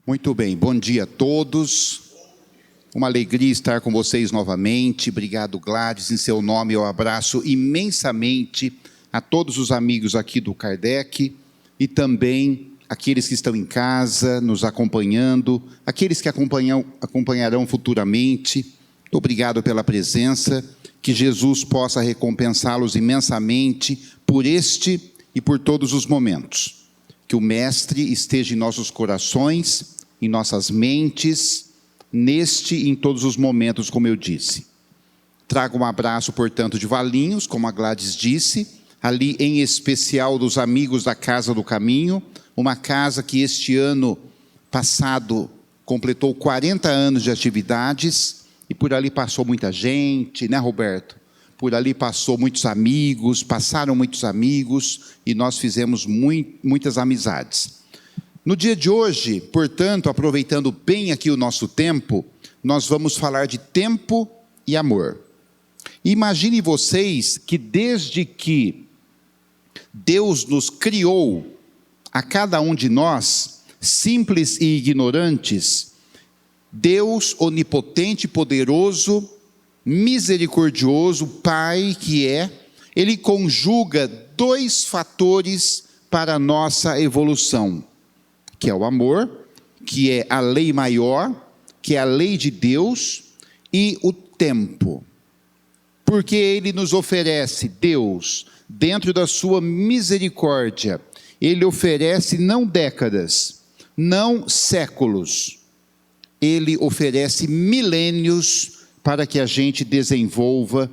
Muito bem, bom dia a todos. Uma alegria estar com vocês novamente. Obrigado, Gladys. Em seu nome eu abraço imensamente a todos os amigos aqui do Kardec e também aqueles que estão em casa, nos acompanhando, aqueles que acompanharão futuramente. Obrigado pela presença. Que Jesus possa recompensá-los imensamente por este e por todos os momentos. Que o Mestre esteja em nossos corações, em nossas mentes, neste e em todos os momentos, como eu disse. Trago um abraço, portanto, de Valinhos, como a Gladys disse, ali em especial dos amigos da Casa do Caminho, uma casa que este ano passado completou 40 anos de atividades, e por ali passou muita gente, né, Roberto? Por ali passou muitos amigos, passaram muitos amigos, e nós fizemos muitas amizades. No dia de hoje, portanto, aproveitando bem aqui o nosso tempo, nós vamos falar de tempo e amor. Imagine vocês que desde que Deus nos criou, a cada um de nós, simples e ignorantes, Deus onipotente, poderoso, misericordioso, Pai que é, Ele conjuga dois fatores para a nossa evolução, que é o amor, que é a lei maior, que é a lei de Deus, e o tempo. Porque Ele nos oferece, Deus, dentro da sua misericórdia, Ele oferece não décadas, não séculos, Ele oferece milênios para que a gente desenvolva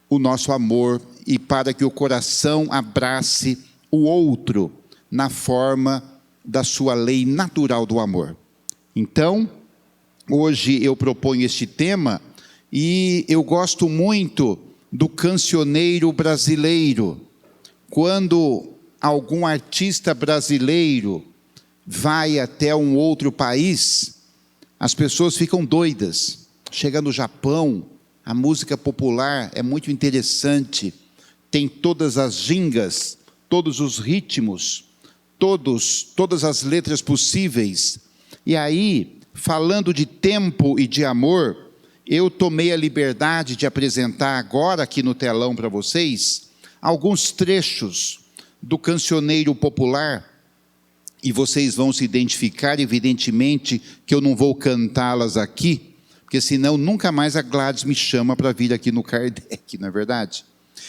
o nosso amor e para que o coração abrace o outro na forma da sua lei natural do amor. Então, hoje eu proponho este tema e eu gosto muito do cancioneiro brasileiro. Quando algum artista brasileiro vai até um outro país, as pessoas ficam doidas. Chega no Japão, a música popular é muito interessante, tem todas as gingas, todos os ritmos, todas as letras possíveis. E aí, falando de tempo e de amor, eu tomei a liberdade de apresentar agora aqui no telão para vocês alguns trechos do cancioneiro popular, e vocês vão se identificar, evidentemente que eu não vou cantá-las aqui, porque senão nunca mais a Gladys me chama para vir aqui no Kardec, não é verdade?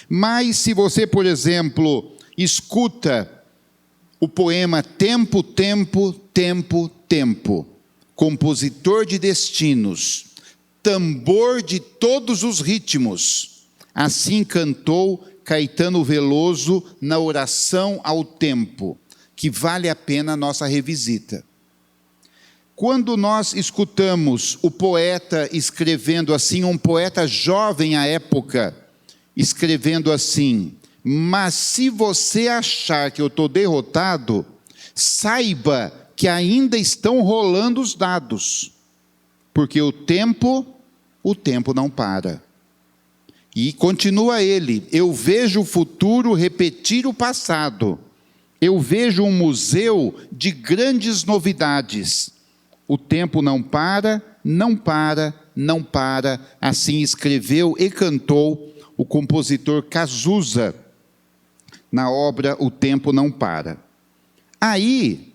Mas se você, por exemplo, escuta o poema Tempo, Tempo, Tempo, Tempo, compositor de destinos, tambor de todos os ritmos, assim cantou Caetano Veloso na oração ao tempo, que vale a pena a nossa revisita. Quando nós escutamos o poeta escrevendo assim, um poeta jovem à época, escrevendo assim: mas se você achar que eu estou derrotado, saiba que ainda estão rolando os dados, porque o tempo não para. E continua ele: eu vejo o futuro repetir o passado, eu vejo um museu de grandes novidades. O tempo não para, não para, não para. Assim escreveu e cantou o compositor Cazuza, na obra O Tempo Não Para. Aí,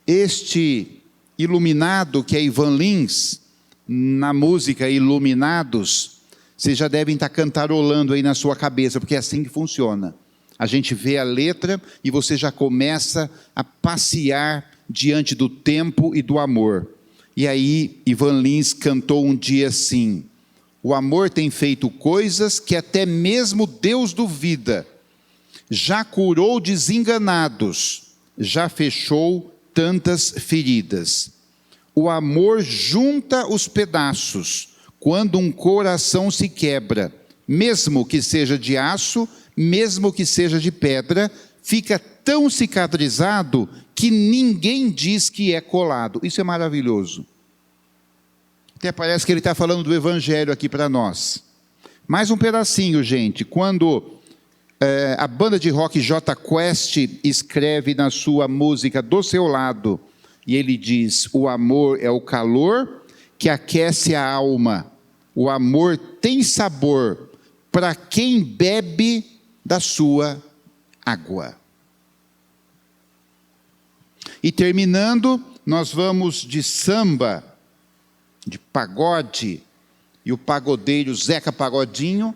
este iluminado que é Ivan Lins, na música Iluminados, vocês já devem estar cantarolando aí na sua cabeça, porque é assim que funciona. A gente vê a letra e você já começa a passear diante do tempo e do amor. E aí, Ivan Lins cantou um dia assim: o amor tem feito coisas que até mesmo Deus duvida, já curou desenganados, já fechou tantas feridas. O amor junta os pedaços, quando um coração se quebra, mesmo que seja de aço, mesmo que seja de pedra, fica tão cicatrizado que ninguém diz que é colado. Isso é maravilhoso. Até parece que ele está falando do Evangelho aqui para nós. Mais um pedacinho, gente. Quando a banda de rock J Quest escreve na sua música Do Seu Lado: E ele diz: o amor é o calor que aquece a alma. O amor tem sabor para quem bebe da sua água. E terminando, nós vamos de samba, de pagode, e o pagodeiro Zeca Pagodinho,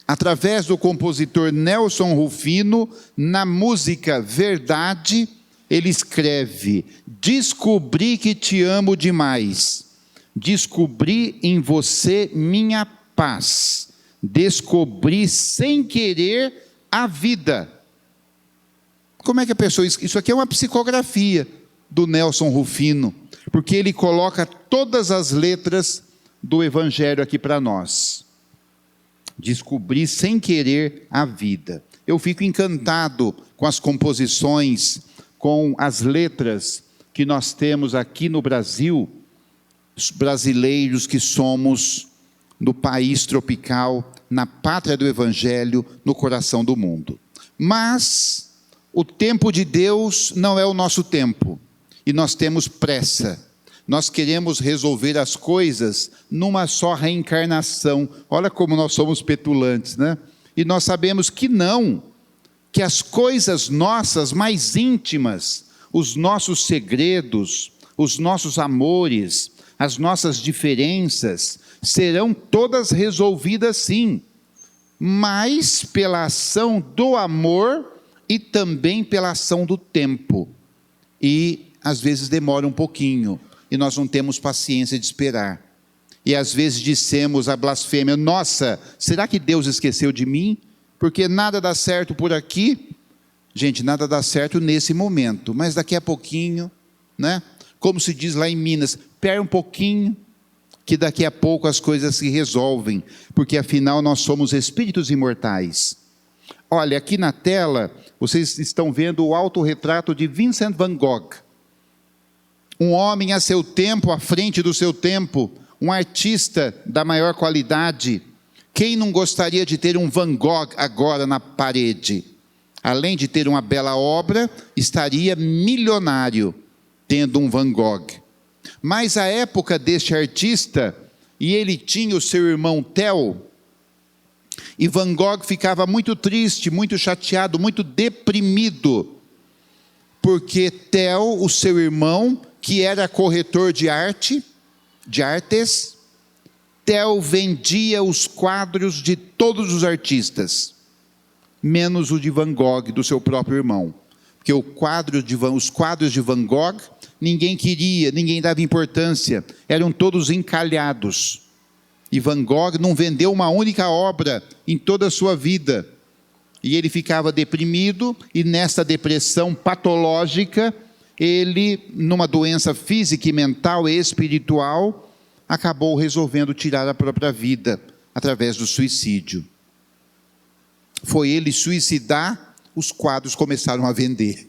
através do compositor Nelson Rufino, na música Verdade, ele escreve: descobri que te amo demais, descobri em você minha paz, descobri sem querer a vida. Como é que a pessoa... Isso aqui é uma psicografia do Nelson Rufino, porque ele coloca todas as letras do Evangelho aqui para nós. Descobri sem querer a vida. Eu fico encantado com as composições, com as letras que nós temos aqui no Brasil, os brasileiros que somos no país tropical, na pátria do Evangelho, no coração do mundo. Mas o tempo de Deus não é o nosso tempo, e nós temos pressa. Nós queremos resolver as coisas numa só reencarnação. Olha como nós somos petulantes, né? E nós sabemos que não, que as coisas nossas mais íntimas, os nossos segredos, os nossos amores, as nossas diferenças, serão todas resolvidas sim, mas pela ação do amor e também pela ação do tempo. E às vezes demora um pouquinho, e nós não temos paciência de esperar. E às vezes dissemos a blasfêmia: nossa, será que Deus esqueceu de mim? Porque nada dá certo por aqui. Gente, nada dá certo nesse momento, mas daqui a pouquinho, né? Como se diz lá em Minas, espera um pouquinho, que daqui a pouco as coisas se resolvem, porque afinal nós somos espíritos imortais. Olha, aqui na tela, vocês estão vendo o autorretrato de Vincent van Gogh. Um homem a seu tempo, à frente do seu tempo, um artista da maior qualidade. Quem não gostaria de ter um Van Gogh agora na parede? Além de ter uma bela obra, estaria milionário tendo um Van Gogh. Mas a época deste artista, e ele tinha o seu irmão Theo, e Van Gogh ficava muito triste, muito chateado, muito deprimido, porque Theo, o seu irmão, que era corretor de artes, Theo vendia os quadros de todos os artistas, menos o de Van Gogh, do seu próprio irmão. Porque os quadros de Van Gogh, ninguém queria, ninguém dava importância, eram todos encalhados. E Van Gogh não vendeu uma única obra em toda a sua vida. E ele ficava deprimido, e nessa depressão patológica, ele, numa doença física e mental e espiritual, acabou resolvendo tirar a própria vida, através do suicídio. Foi ele suicidar, os quadros começaram a vender.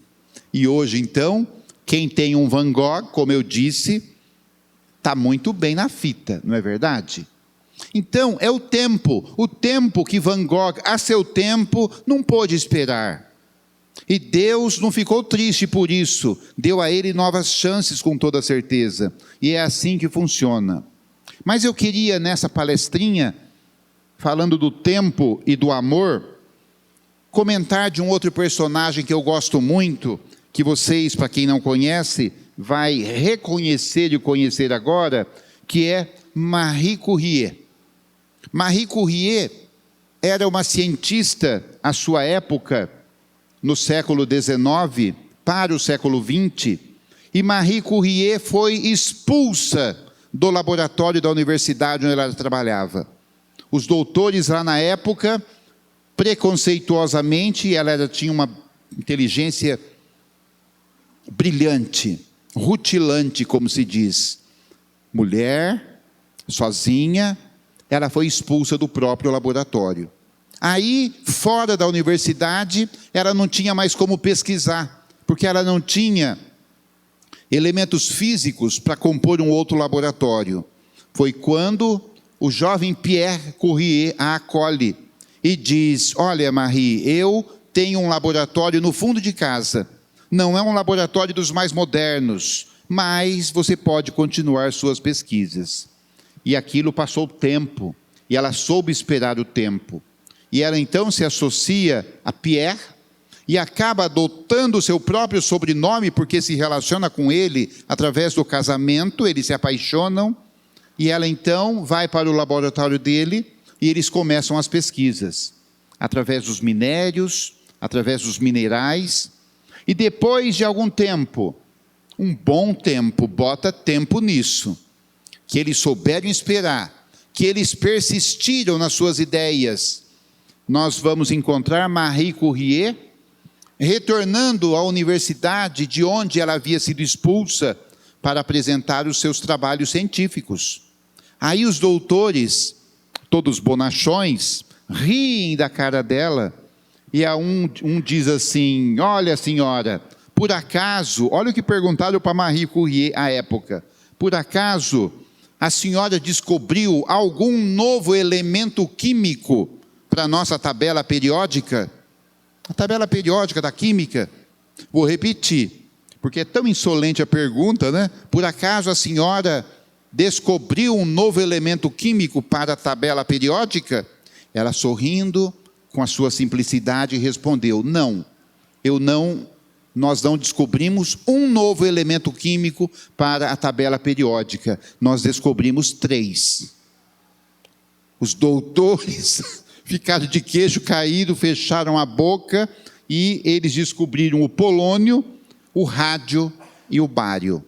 E hoje, então, quem tem um Van Gogh, como eu disse, está muito bem na fita, não é verdade? Então, é o tempo que Van Gogh, a seu tempo, não pôde esperar. E Deus não ficou triste por isso, deu a ele novas chances com toda certeza. E é assim que funciona. Mas eu queria, nessa palestrinha, falando do tempo e do amor, comentar de um outro personagem que eu gosto muito, que vocês, para quem não conhece, vai reconhecer e conhecer agora, que é Marie Curie. Marie Curie era uma cientista à sua época, no século XIX para o século XX, e Marie Curie foi expulsa do laboratório da universidade onde ela trabalhava. Os doutores lá na época, preconceituosamente, ela tinha uma inteligência brilhante, rutilante, como se diz. Mulher, sozinha, ela foi expulsa do próprio laboratório. Aí, fora da universidade, ela não tinha mais como pesquisar, porque ela não tinha elementos físicos para compor um outro laboratório. Foi quando o jovem Pierre Curie a acolhe e diz: olha, Marie, eu tenho um laboratório no fundo de casa, não é um laboratório dos mais modernos, mas você pode continuar suas pesquisas. E aquilo passou o tempo, e ela soube esperar o tempo. E ela então se associa a Pierre, e acaba adotando o seu próprio sobrenome, porque se relaciona com ele através do casamento, eles se apaixonam, e ela então vai para o laboratório dele, e eles começam as pesquisas, através dos minérios, através dos minerais, e depois de algum tempo, um bom tempo, bota tempo nisso, que eles souberam esperar, que eles persistiram nas suas ideias, nós vamos encontrar Marie Curie, retornando à universidade de onde ela havia sido expulsa para apresentar os seus trabalhos científicos. Aí os doutores, todos bonachões, riem da cara dela, e um diz assim: olha senhora, por acaso, olha o que perguntaram para Marie Curie à época, por acaso a senhora descobriu algum novo elemento químico para a nossa tabela periódica? A tabela periódica da química. Vou repetir, porque é tão insolente a pergunta, né? Por acaso a senhora descobriu um novo elemento químico para a tabela periódica? Ela, sorrindo, com a sua simplicidade, respondeu: não, nós não descobrimos um novo elemento químico para a tabela periódica, nós descobrimos 3. Os doutores ficaram de queixo caído, fecharam a boca, e eles descobriram o polônio, o rádio e o bário.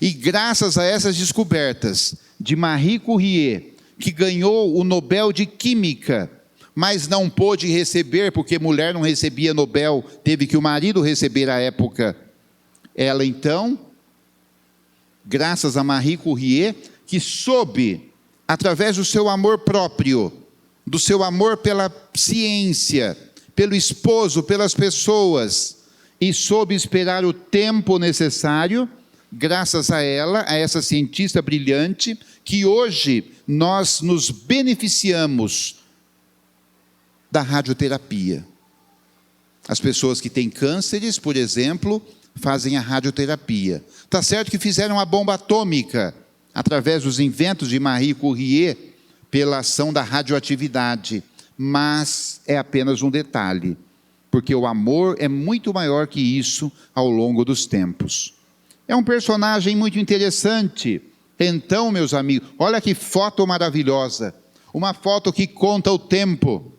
E graças a essas descobertas de Marie Curie, que ganhou o Nobel de Química, mas não pôde receber, porque mulher não recebia Nobel, teve que o marido receber à época. Ela então, graças a Marie Curie, que soube, através do seu amor próprio, do seu amor pela ciência, pelo esposo, pelas pessoas, e soube esperar o tempo necessário, graças a ela, a essa cientista brilhante, que hoje nós nos beneficiamos da radioterapia. As pessoas que têm cânceres, por exemplo, fazem a radioterapia. Está certo que fizeram a bomba atômica, através dos inventos de Marie Curie, pela ação da radioatividade, mas é apenas um detalhe, porque o amor é muito maior que isso ao longo dos tempos. É um personagem muito interessante. Então, meus amigos, olha que foto maravilhosa, uma foto que conta o tempo,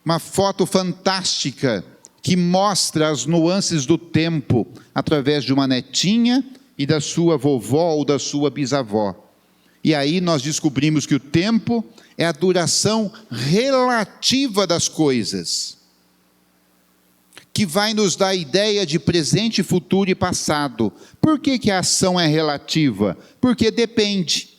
uma foto fantástica, que mostra as nuances do tempo, através de uma netinha e da sua vovó ou da sua bisavó. E aí nós descobrimos que o tempo é a duração relativa das coisas, que vai nos dar a ideia de presente, futuro e passado. Por que a ação é relativa? Porque depende.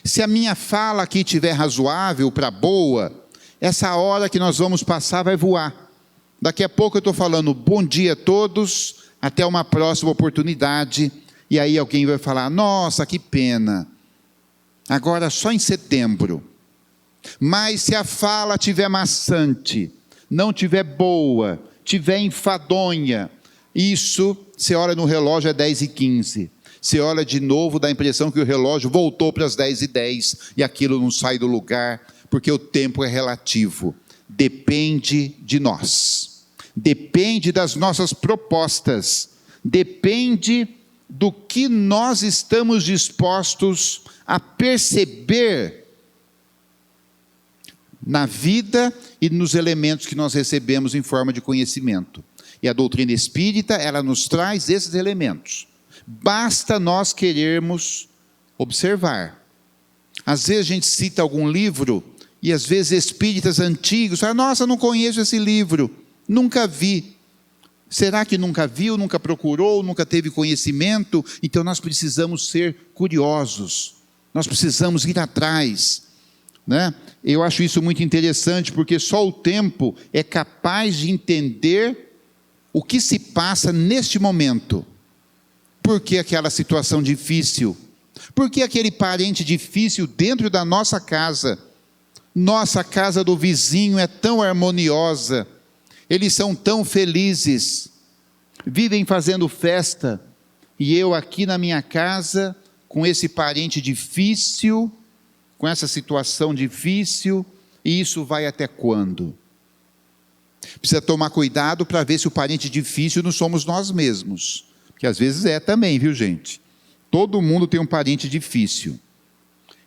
Se a minha fala aqui estiver razoável para boa, essa hora que nós vamos passar vai voar. Daqui a pouco eu estou falando bom dia a todos, até uma próxima oportunidade, e aí alguém vai falar: nossa, que pena, agora só em setembro. Mas se a fala estiver maçante, não estiver boa, estiver enfadonha, isso, você olha no relógio, é 10h15. Você olha de novo, dá a impressão que o relógio voltou para as 10h10, e aquilo não sai do lugar, porque o tempo é relativo. Depende de nós, depende das nossas propostas, depende do que nós estamos dispostos a perceber na vida e nos elementos que nós recebemos em forma de conhecimento. E a doutrina espírita, ela nos traz esses elementos. Basta nós querermos observar. Às vezes a gente cita algum livro, e às vezes espíritas antigos falam: nossa, não conheço esse livro, nunca vi. Será que nunca viu, nunca procurou, nunca teve conhecimento? Então nós precisamos ser curiosos, nós precisamos ir atrás, né? Eu acho isso muito interessante, porque só o tempo é capaz de entender o que se passa neste momento. Por que aquela situação difícil? Por que aquele parente difícil dentro da nossa casa? Nossa casa do vizinho é tão harmoniosa, Eles são tão felizes, vivem fazendo festa, e eu aqui na minha casa, com esse parente difícil, com essa situação difícil, e isso vai até quando? Precisa tomar cuidado para ver se o parente difícil não somos nós mesmos, que às vezes é também, viu gente? Todo mundo tem um parente difícil.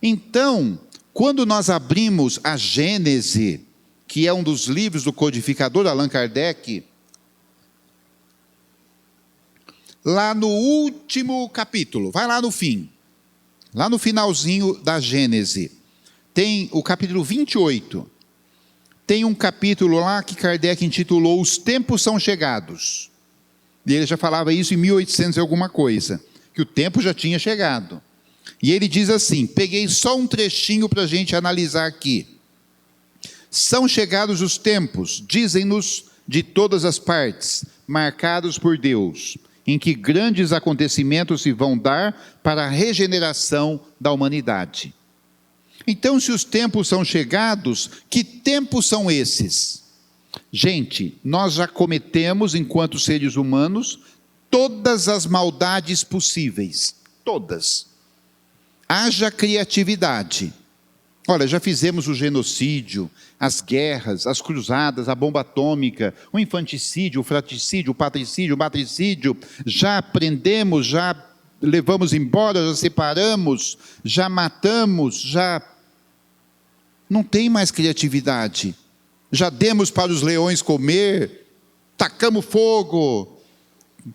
Então, quando nós abrimos a Gênese, que é um dos livros do codificador Allan Kardec, lá no último capítulo, vai lá no fim, lá no finalzinho da Gênese, tem o capítulo 28, tem um capítulo lá que Kardec intitulou Os Tempos São Chegados, e ele já falava isso em 1800 e alguma coisa, que o tempo já tinha chegado, e ele diz assim, peguei só um trechinho para a gente analisar aqui, são chegados os tempos, dizem-nos de todas as partes, marcados por Deus, em que grandes acontecimentos se vão dar para a regeneração da humanidade. Então, se os tempos são chegados, que tempos são esses? Gente, nós já cometemos, enquanto seres humanos, todas as maldades possíveis, todas. Haja criatividade. Olha, já fizemos o genocídio, as guerras, as cruzadas, a bomba atômica, o infanticídio, o fratricídio, o patricídio, o matricídio, já prendemos, já levamos embora, já separamos, já matamos, já... Não tem mais criatividade. Já demos para os leões comer, tacamos fogo,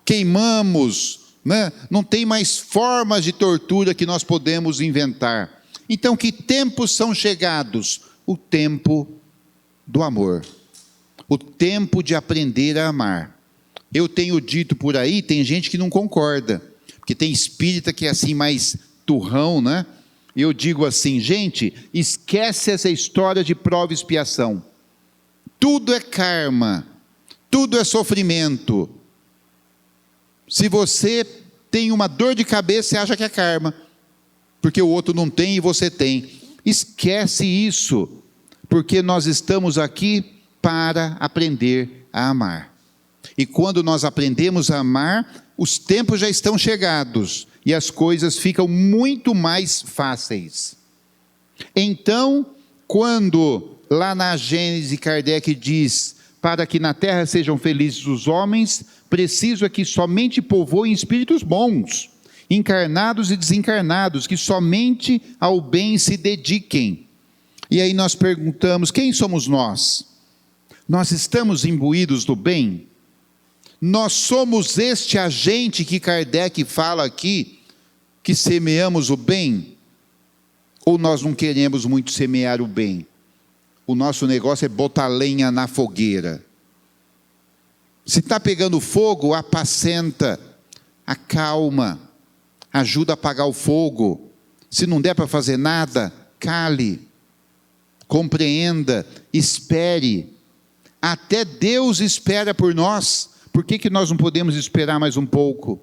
queimamos, né? Não tem mais formas de tortura que nós podemos inventar. Então, que tempos são chegados? O tempo do amor. O tempo de aprender a amar. Eu tenho dito por aí, tem gente que não concorda, porque tem espírita que é assim mais turrão, né? Eu digo assim, gente, esquece essa história de prova e expiação. Tudo é karma, tudo é sofrimento. Se você tem uma dor de cabeça, você acha que é karma, porque o outro não tem e você tem. Esquece isso, porque nós estamos aqui para aprender a amar. E quando nós aprendemos a amar, os tempos já estão chegados e as coisas ficam muito mais fáceis. Então, quando lá na Gênese Kardec diz, para que na terra sejam felizes os homens, preciso é que somente povoem espíritos bons, encarnados e desencarnados, que somente ao bem se dediquem. E aí nós perguntamos, quem somos nós? Nós estamos imbuídos do bem? Nós somos este agente que Kardec fala aqui, que semeamos o bem? Ou nós não queremos muito semear o bem? O nosso negócio é botar lenha na fogueira. Se está pegando fogo, apacenta, acalma, ajuda a apagar o fogo. Se não der para fazer nada, cale, compreenda, espere. Até Deus espera por nós. Por que nós não podemos esperar mais um pouco?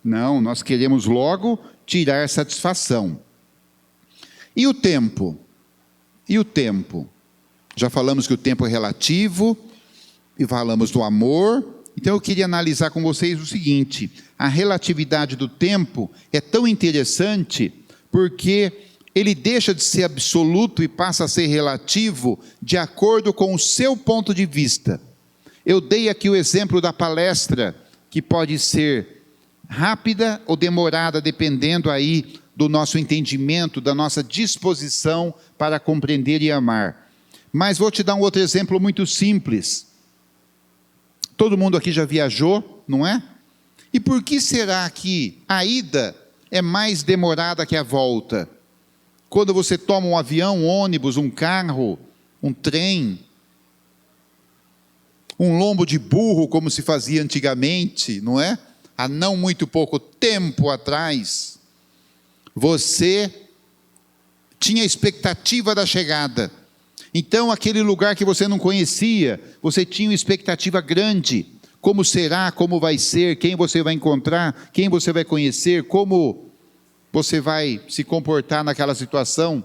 Não, nós queremos logo tirar satisfação. E o tempo? E o tempo? Já falamos que o tempo é relativo, e falamos do amor. Então eu queria analisar com vocês o seguinte, a relatividade do tempo é tão interessante, porque ele deixa de ser absoluto e passa a ser relativo, de acordo com o seu ponto de vista. Eu dei aqui o exemplo da palestra, que pode ser rápida ou demorada, dependendo aí do nosso entendimento, da nossa disposição para compreender e amar. Mas vou te dar um outro exemplo muito simples. Todo mundo aqui já viajou, não é? E por que será que a ida é mais demorada que a volta? Quando você toma um avião, um ônibus, um carro, um trem, um lombo de burro, como se fazia antigamente, não é? Há não muito pouco tempo atrás, você tinha expectativa da chegada. Então, aquele lugar que você não conhecia, você tinha uma expectativa grande. Como será, como vai ser, quem você vai encontrar, quem você vai conhecer, como você vai se comportar naquela situação.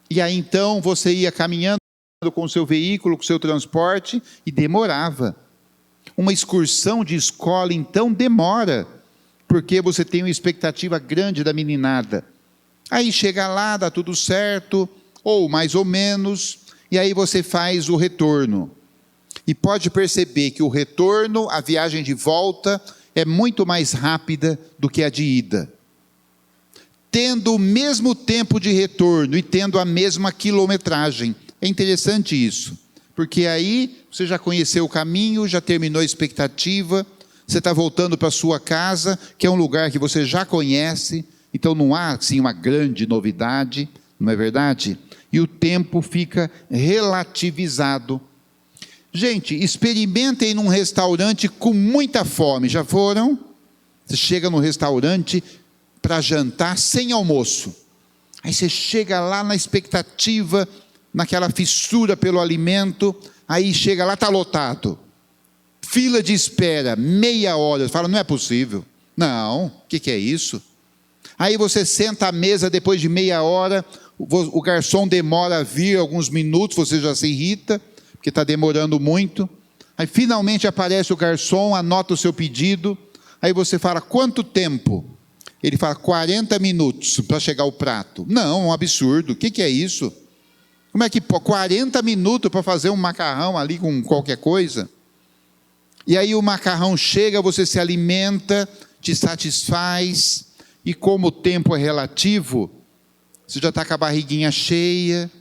E aí então você ia caminhando com o seu veículo, com o seu transporte, e demorava. Uma excursão de escola, então, demora, porque você tem uma expectativa grande da meninada. Aí chega lá, dá tudo certo, ou mais ou menos, e aí você faz o retorno. E pode perceber que o retorno, a viagem de volta, é muito mais rápida do que a de ida. Tendo o mesmo tempo de retorno e tendo a mesma quilometragem. É interessante isso, porque aí você já conheceu o caminho, já terminou a expectativa, você está voltando para a sua casa, que é um lugar que você já conhece, então não há assim uma grande novidade, não é verdade? E o tempo fica relativizado. Gente, experimentem num restaurante com muita fome, já foram? Você chega no restaurante para jantar sem almoço, aí você chega lá na expectativa, naquela fissura pelo alimento, aí chega lá, está lotado, fila de espera, meia hora, fala, não é possível, não, o que é isso? Aí você senta à mesa depois de meia hora, o garçom demora a vir alguns minutos, você já se irrita, porque está demorando muito, aí finalmente aparece o garçom, anota o seu pedido, aí você fala, quanto tempo? Ele fala, 40 minutos para chegar o prato. Não, um absurdo, o que é isso? Como é que 40 minutos para fazer um macarrão ali com qualquer coisa? E aí o macarrão chega, você se alimenta, te satisfaz, e como o tempo é relativo, você já está com a barriguinha cheia,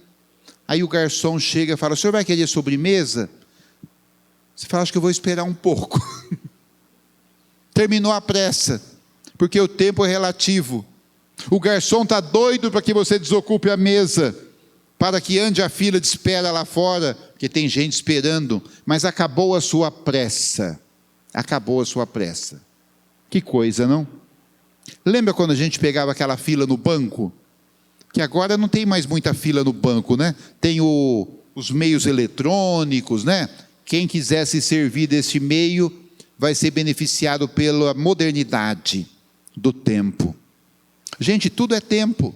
aí o garçom chega e fala, o senhor vai querer sobremesa? Você fala, acho que eu vou esperar um pouco. Terminou a pressa, porque o tempo é relativo. O garçom está doido para que você desocupe a mesa, para que ande a fila de espera lá fora, porque tem gente esperando, mas acabou a sua pressa. Acabou a sua pressa. Que coisa, não? Lembra quando a gente pegava aquela fila no banco? Que agora não tem mais muita fila no banco, né? Tem os meios eletrônicos, né? Quem quiser se servir desse meio vai ser beneficiado pela modernidade do tempo. Gente, tudo é tempo.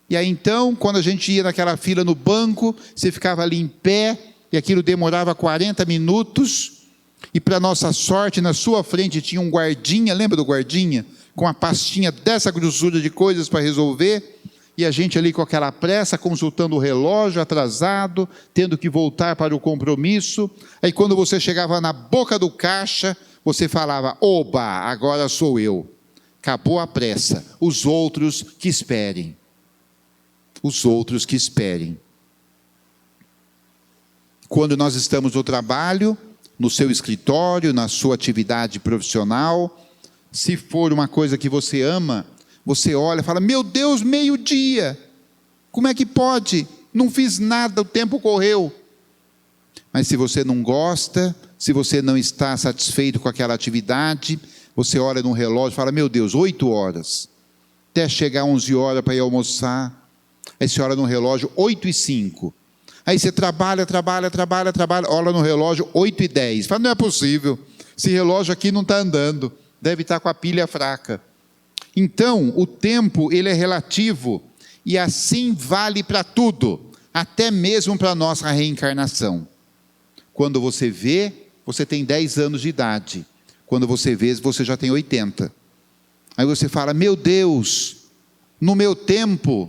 E aí então, quando a gente ia naquela fila no banco, você ficava ali em pé, e aquilo demorava 40 minutos, e para nossa sorte, na sua frente tinha um guardinha, lembra do guardinha? Com uma pastinha dessa grossura de coisas para resolver, e a gente ali com aquela pressa, consultando o relógio, atrasado, tendo que voltar para o compromisso. Aí quando você chegava na boca do caixa, você falava, oba, agora sou eu. Acabou a pressa, os outros que esperem. Os outros que esperem. Quando nós estamos no trabalho, no seu escritório, na sua atividade profissional, se for uma coisa que você ama, você olha e fala, meu Deus, meio-dia, como é que pode? Não fiz nada, o tempo correu. Mas se você não gosta, se você não está satisfeito com aquela atividade, você olha no relógio e fala, meu Deus, 8 horas, até chegar 11 horas para ir almoçar. Aí você olha no relógio, 8h05. Aí você trabalha, olha no relógio, 8h10. Fala, não é possível, esse relógio aqui não está andando, deve estar com a pilha fraca. Então, o tempo, ele é relativo, e assim vale para tudo, até mesmo para a nossa reencarnação. Quando você vê, você tem 10 anos de idade. Quando você vê, você já tem 80. Aí você fala, meu Deus, no meu tempo,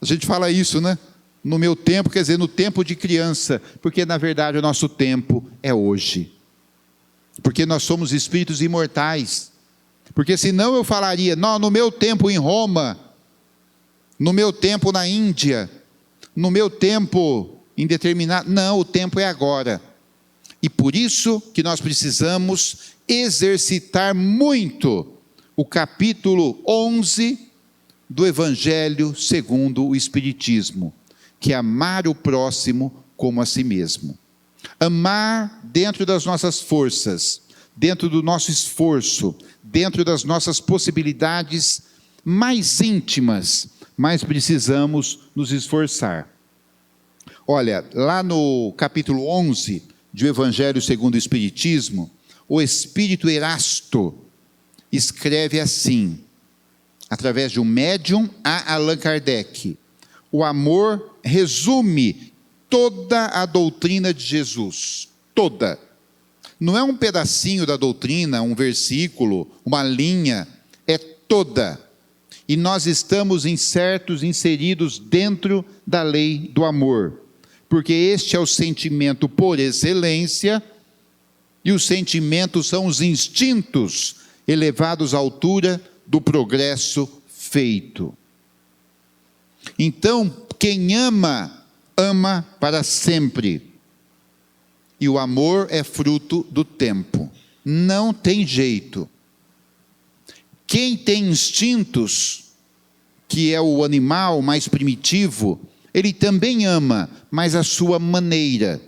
a gente fala isso, né? No meu tempo, quer dizer, no tempo de criança, porque na verdade o nosso tempo é hoje. Porque nós somos espíritos imortais. Porque senão eu falaria, não, no meu tempo em Roma, no meu tempo na Índia, no meu tempo em determinado... Não, o tempo é agora. E por isso que nós precisamos exercitar muito o capítulo 11 do Evangelho segundo o Espiritismo, que é amar o próximo como a si mesmo. Amar dentro das nossas forças, dentro do nosso esforço, dentro das nossas possibilidades mais íntimas, mas precisamos nos esforçar. Olha, lá no capítulo 11 do Evangelho segundo o Espiritismo, o Espírito Erasto escreve assim, através de um médium a Allan Kardec: o amor resume toda a doutrina de Jesus. Toda. Não é um pedacinho da doutrina, um versículo, uma linha. É toda. E nós estamos inseridos dentro da lei do amor. Porque este é o sentimento por excelência, e os sentimentos são os instintos elevados à altura do progresso feito. Então, quem ama, ama para sempre. E o amor é fruto do tempo. Não tem jeito. Quem tem instintos, que é o animal mais primitivo, ele também ama, mas à sua maneira.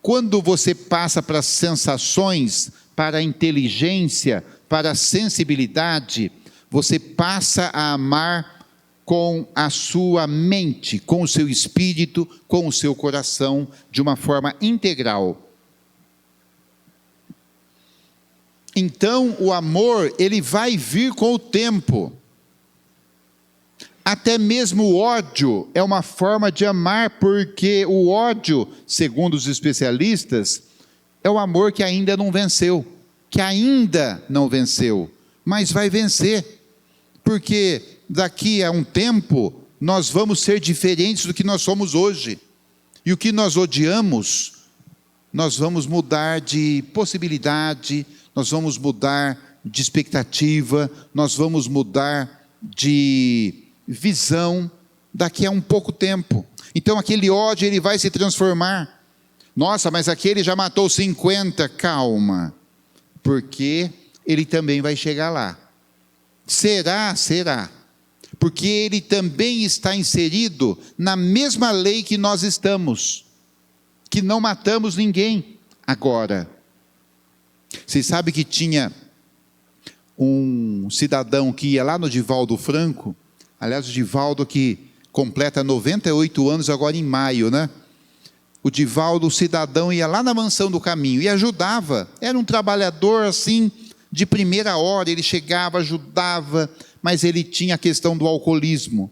Quando você passa para as sensações, para a inteligência, para a sensibilidade, você passa a amar com a sua mente, com o seu espírito, com o seu coração, de uma forma integral. Então, o amor, ele vai vir com o tempo. Até mesmo o ódio é uma forma de amar, porque o ódio, segundo os especialistas, é o amor que ainda não venceu, mas vai vencer, porque daqui a um tempo nós vamos ser diferentes do que nós somos hoje, e o que nós odiamos, nós vamos mudar de possibilidade, nós vamos mudar de expectativa, nós vamos mudar de visão daqui a um pouco tempo. Então aquele ódio, ele vai se transformar. Nossa, mas aquele já matou 50, calma, porque ele também vai chegar lá. Será, porque ele também está inserido na mesma lei que nós estamos, que não matamos ninguém agora. Vocês sabem que tinha um cidadão que ia lá no Divaldo Franco, aliás, o Divaldo que completa 98 anos agora em maio, né? O Divaldo, o cidadão, ia lá na Mansão do Caminho e ajudava. Era um trabalhador assim, de primeira hora, ele chegava, ajudava, mas ele tinha a questão do alcoolismo.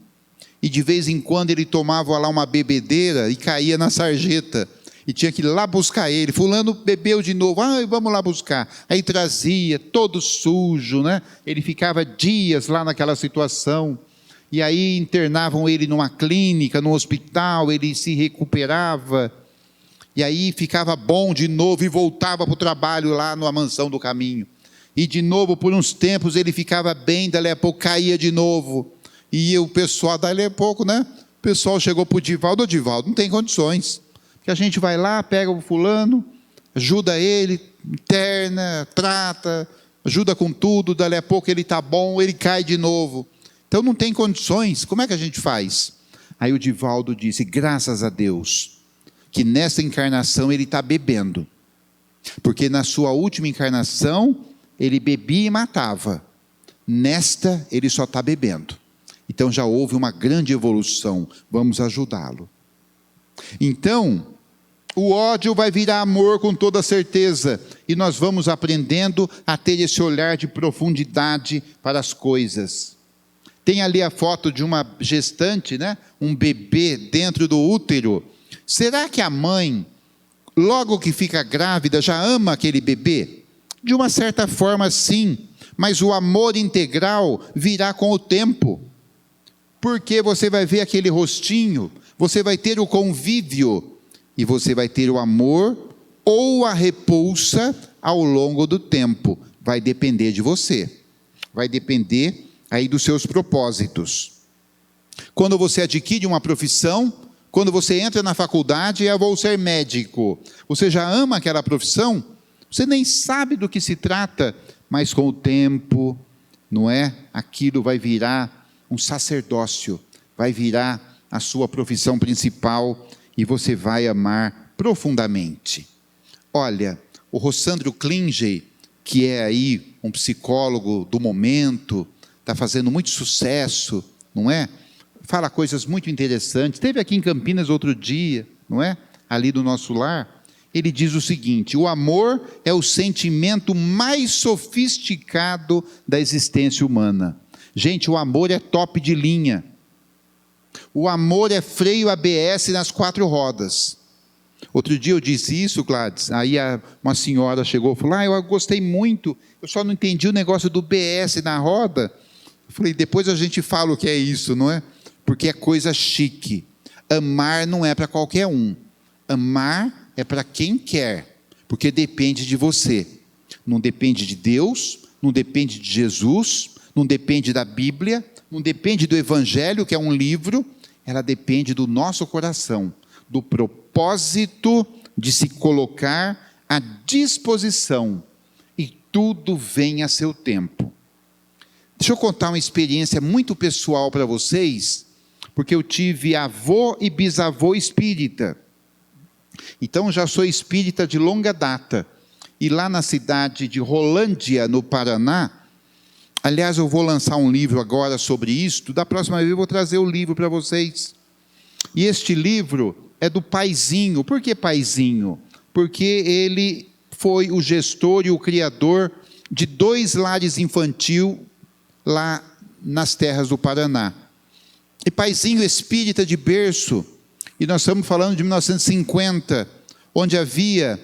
E de vez em quando ele tomava lá uma bebedeira e caía na sarjeta. E tinha que ir lá buscar ele. Fulano bebeu de novo, vamos lá buscar. Aí trazia, todo sujo, né? Ele ficava dias lá naquela situação. E aí internavam ele numa clínica, num hospital, ele se recuperava, e aí ficava bom de novo, e voltava para o trabalho lá na Mansão do Caminho, e de novo por uns tempos ele ficava bem, dali a pouco caía de novo, e o pessoal, dali a pouco, né, o pessoal chegou para o Divaldo, não tem condições, que a gente vai lá, pega o fulano, ajuda ele, interna, trata, ajuda com tudo, dali a pouco ele está bom, ele cai de novo. Então não tem condições, como é que a gente faz? Aí o Divaldo disse, graças a Deus, que nessa encarnação ele está bebendo, porque na sua última encarnação, ele bebia e matava, nesta ele só está bebendo, então já houve uma grande evolução, vamos ajudá-lo. Então, o ódio vai virar amor com toda certeza, e nós vamos aprendendo a ter esse olhar de profundidade para as coisas. Tem ali a foto de uma gestante, né? Um bebê dentro do útero. Será que a mãe, logo que fica grávida, já ama aquele bebê? De uma certa forma, sim, mas o amor integral virá com o tempo, porque você vai ver aquele rostinho, você vai ter o convívio, e você vai ter o amor ou a repulsa ao longo do tempo. Vai depender de você, vai depender aí dos seus propósitos. Quando você adquire uma profissão, quando você entra na faculdade, eu vou ser médico, você já ama aquela profissão? Você nem sabe do que se trata, mas com o tempo, não é? Aquilo vai virar um sacerdócio, vai virar a sua profissão principal, e você vai amar profundamente. Olha, o Rossandro Klinger, que é aí um psicólogo do momento, está fazendo muito sucesso, não é? Fala coisas muito interessantes. Esteve aqui em Campinas outro dia, não é? Ali do nosso lar. Ele diz o seguinte: o amor é o sentimento mais sofisticado da existência humana. Gente, o amor é top de linha. O amor é freio ABS nas 4 rodas. Outro dia eu disse isso, Gladys, aí uma senhora chegou e falou, eu gostei muito, eu só não entendi o negócio do BS na roda. Eu falei, depois a gente fala o que é isso, não é? Porque é coisa chique. Amar não é para qualquer um. Amar é para quem quer, porque depende de você. Não depende de Deus, não depende de Jesus, não depende da Bíblia, não depende do Evangelho, que é um livro, ela depende do nosso coração, do propósito de se colocar à disposição, e tudo vem a seu tempo. Deixa eu contar uma experiência muito pessoal para vocês, porque eu tive avô e bisavô espírita. Então já sou espírita de longa data. E lá na cidade de Rolândia, no Paraná, aliás, eu vou lançar um livro agora sobre isso, da próxima vez eu vou trazer o livro para vocês. E este livro é do Paizinho. Por que Paizinho? Porque ele foi o gestor e o criador de 2 lares infantil lá nas terras do Paraná. E Paizinho espírita de berço, e nós estamos falando de 1950, onde havia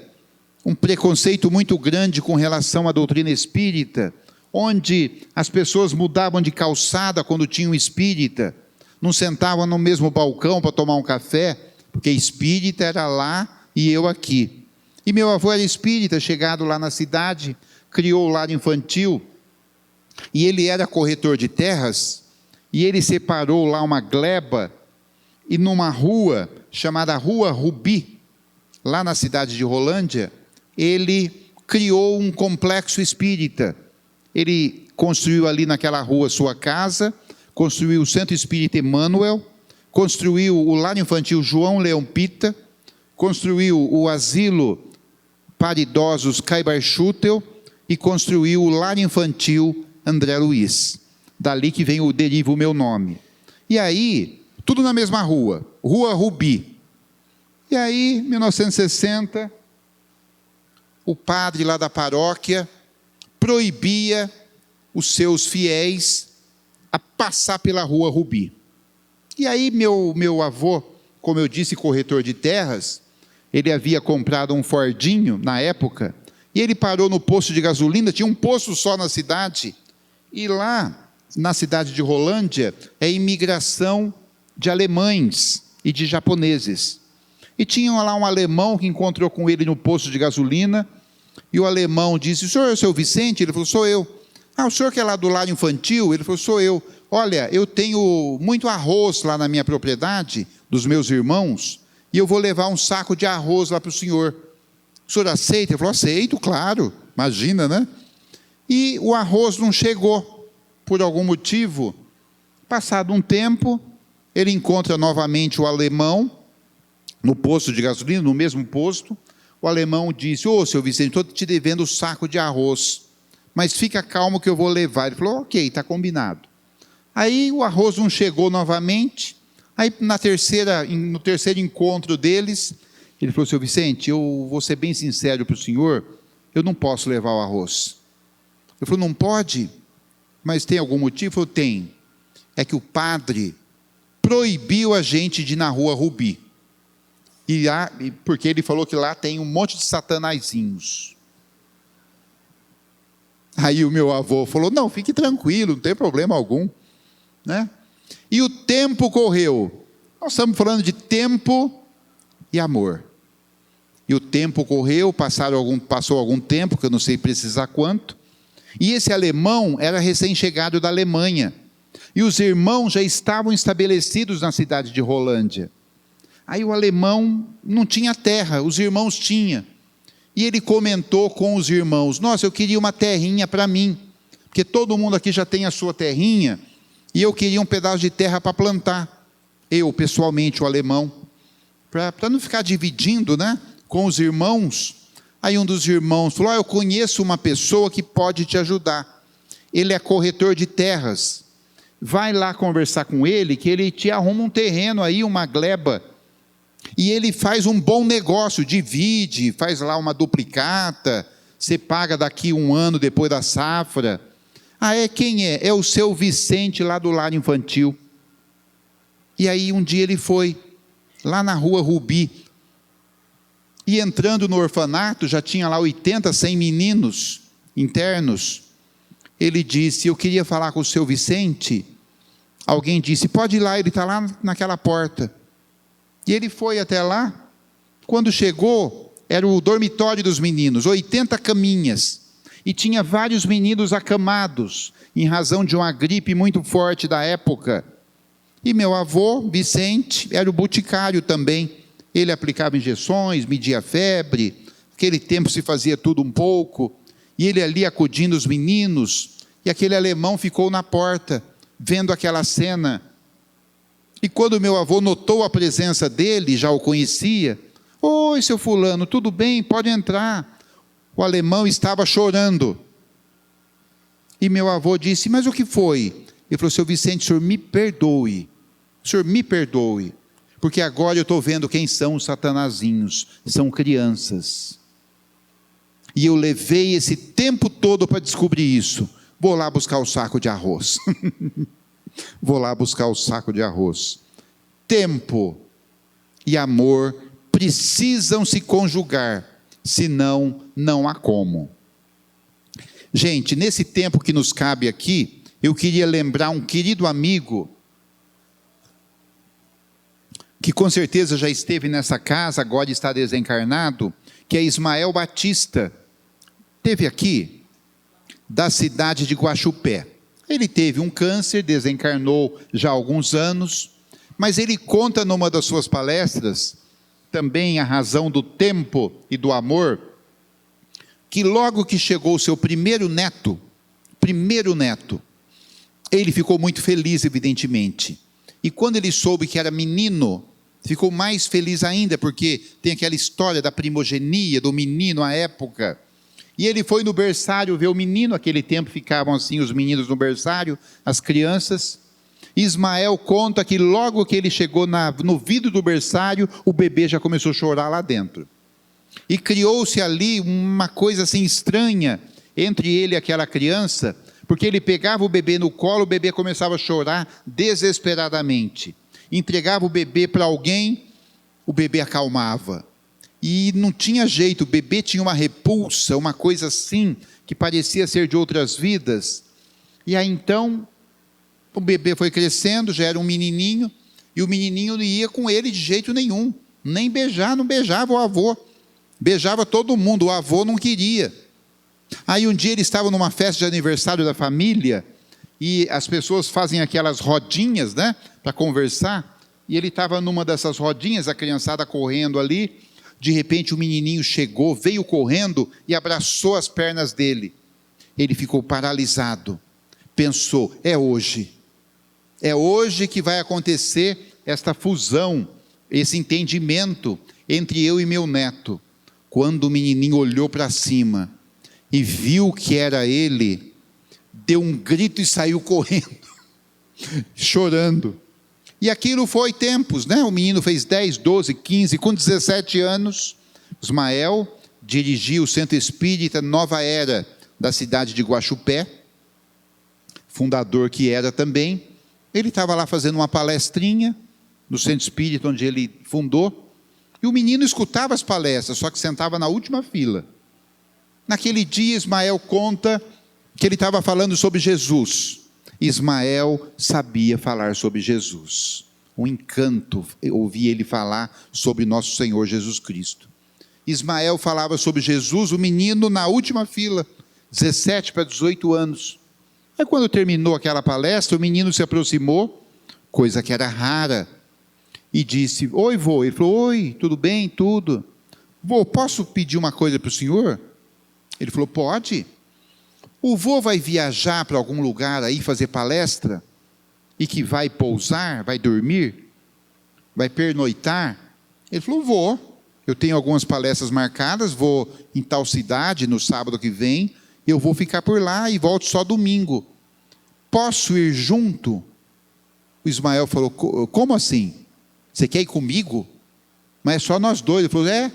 um preconceito muito grande com relação à doutrina espírita, onde as pessoas mudavam de calçada quando tinham espírita, não sentavam no mesmo balcão para tomar um café, porque espírita era lá e eu aqui. E meu avô era espírita, chegado lá na cidade, criou o lar infantil, e ele era corretor de terras, e ele separou lá uma gleba, e numa rua chamada Rua Rubi, lá na cidade de Rolândia, ele criou um complexo espírita. Ele construiu ali naquela rua sua casa, construiu o Centro Espírita Emmanuel, construiu o lar infantil João Leão Pita, construiu o asilo para idosos Caibar Schutel e construiu o lar infantil André Luiz. Dali que vem deriva o meu nome. E aí, tudo na mesma rua, Rua Rubi. E aí, 1960, o padre lá da paróquia proibia os seus fiéis a passar pela Rua Rubi. E aí meu avô, como eu disse, corretor de terras, ele havia comprado um Fordinho na época, e ele parou no posto de gasolina, tinha um posto só na cidade, e lá na cidade de Rolândia é imigração de alemães e de japoneses. E tinha lá um alemão que encontrou com ele no posto de gasolina, e o alemão disse, o senhor é o seu Vicente? Ele falou, sou eu. O senhor que é lá do lar infantil? Ele falou, sou eu. Olha, eu tenho muito arroz lá na minha propriedade, dos meus irmãos, e eu vou levar um saco de arroz lá para o senhor. O senhor aceita? Ele falou, aceito, claro, imagina, né? E o arroz não chegou, por algum motivo. Passado um tempo, ele encontra novamente o alemão, no posto de gasolina, no mesmo posto. O alemão disse, seu Vicente, estou te devendo o saco de arroz, mas fica calmo que eu vou levar. Ele falou, ok, está combinado. Aí o arroz não chegou novamente, aí no terceiro encontro deles, ele falou, seu Vicente, eu vou ser bem sincero para o senhor, eu não posso levar o arroz. Ele falou, não pode? Mas tem algum motivo? Ele falou, tem. É que o padre proibiu a gente de ir na Rua Rubi. Porque ele falou que lá tem um monte de satanazinhos. Aí o meu avô falou, não, fique tranquilo, não tem problema algum. Né? E o tempo correu. Nós estamos falando de tempo e amor. E o tempo correu, passou algum tempo, que eu não sei precisar quanto, e esse alemão era recém-chegado da Alemanha, e os irmãos já estavam estabelecidos na cidade de Rolândia. Aí o alemão não tinha terra, os irmãos tinham, e ele comentou com os irmãos, nossa, eu queria uma terrinha para mim, porque todo mundo aqui já tem a sua terrinha, e eu queria um pedaço de terra para plantar, eu pessoalmente, o alemão, para não ficar dividindo, né, com os irmãos. Aí um dos irmãos falou, eu conheço uma pessoa que pode te ajudar, ele é corretor de terras, vai lá conversar com ele, que ele te arruma um terreno aí, uma gleba, e ele faz um bom negócio, divide, faz lá uma duplicata, você paga daqui 1 ano depois da safra. Quem é? É o seu Vicente lá do lar infantil. E aí um dia ele foi lá na rua Rubi, e entrando no orfanato, já tinha lá 80, 100 meninos internos. Ele disse: eu queria falar com o seu Vicente. Alguém disse: pode ir lá, ele está lá naquela porta. E ele foi até lá. Quando chegou, era o dormitório dos meninos, 80 caminhas, e tinha vários meninos acamados, em razão de uma gripe muito forte da época. E meu avô, Vicente, era o boticário também. Ele aplicava injeções, media a febre. Naquele tempo se fazia tudo um pouco. E ele ali acudindo os meninos. E aquele alemão ficou na porta, vendo aquela cena. E quando meu avô notou a presença dele, já o conhecia: oi, seu fulano, tudo bem? Pode entrar. O alemão estava chorando. E meu avô disse: mas o que foi? Ele falou: seu Vicente, o senhor me perdoe. O senhor me perdoe. Porque agora eu estou vendo quem são os satanazinhos. São crianças. E eu levei esse tempo todo para descobrir isso. Vou lá buscar o saco de arroz. Vou lá buscar o saco de arroz. Tempo e amor precisam se conjugar, senão não há como. Gente, nesse tempo que nos cabe aqui, eu queria lembrar um querido amigo, que com certeza já esteve nessa casa, agora está desencarnado, que é Ismael Batista. Esteve aqui, da cidade de Guaxupé. Ele teve um câncer, desencarnou já há alguns anos, mas ele conta numa das suas palestras, também a razão do tempo e do amor, que logo que chegou o seu primeiro neto, ele ficou muito feliz, evidentemente. E quando ele soube que era menino, ficou mais feliz ainda, porque tem aquela história da primogenia, do menino à época. E ele foi no berçário ver o menino. Aquele tempo ficavam assim os meninos no berçário, as crianças. Ismael conta que logo que ele chegou no vidro do berçário, o bebê já começou a chorar lá dentro. E criou-se ali uma coisa assim estranha entre ele e aquela criança, porque ele pegava o bebê no colo, o bebê começava a chorar desesperadamente. Entregava o bebê para alguém, o bebê acalmava. E não tinha jeito, o bebê tinha uma repulsa, uma coisa assim, que parecia ser de outras vidas. E aí então, o bebê foi crescendo, já era um menininho, e o menininho não ia com ele de jeito nenhum, nem beijar, não beijava o avô. Beijava todo mundo, o avô não queria. Aí um dia ele estava numa festa de aniversário da família, e as pessoas fazem aquelas rodinhas, né, para conversar, e ele estava numa dessas rodinhas, a criançada correndo ali. De repente o menininho chegou, veio correndo e abraçou as pernas dele. Ele ficou paralisado, pensou: é hoje que vai acontecer esta fusão, esse entendimento entre eu e meu neto. Quando o menininho olhou para cima e viu que era ele, deu um grito e saiu correndo, chorando. E aquilo foi tempos, né? O menino fez 10, 12, 15, com 17 anos, Ismael dirigia o Centro Espírita Nova Era, da cidade de Guaxupé, fundador que era também. Ele estava lá fazendo uma palestrinha, no Centro Espírita onde ele fundou, e o menino escutava as palestras, só que sentava na última fila. Naquele dia, Ismael conta que ele estava falando sobre Jesus. Ismael sabia falar sobre Jesus. Um encanto ouvir ele falar sobre nosso Senhor Jesus Cristo. Ismael falava sobre Jesus, o menino na última fila, 17 para 18 anos. Aí quando terminou aquela palestra, o menino se aproximou, coisa que era rara, e disse: oi, vô. Ele falou: oi, tudo bem? Tudo. Vô, posso pedir uma coisa para o senhor? Ele falou: pode. O vô vai viajar para algum lugar aí fazer palestra? E que vai pousar, vai dormir? Vai pernoitar? Ele falou: vou. Eu tenho algumas palestras marcadas, vou em tal cidade no sábado que vem, eu vou ficar por lá e volto só domingo. Posso ir junto? O Ismael falou: como assim? Você quer ir comigo? Mas é só nós dois. Ele falou: é.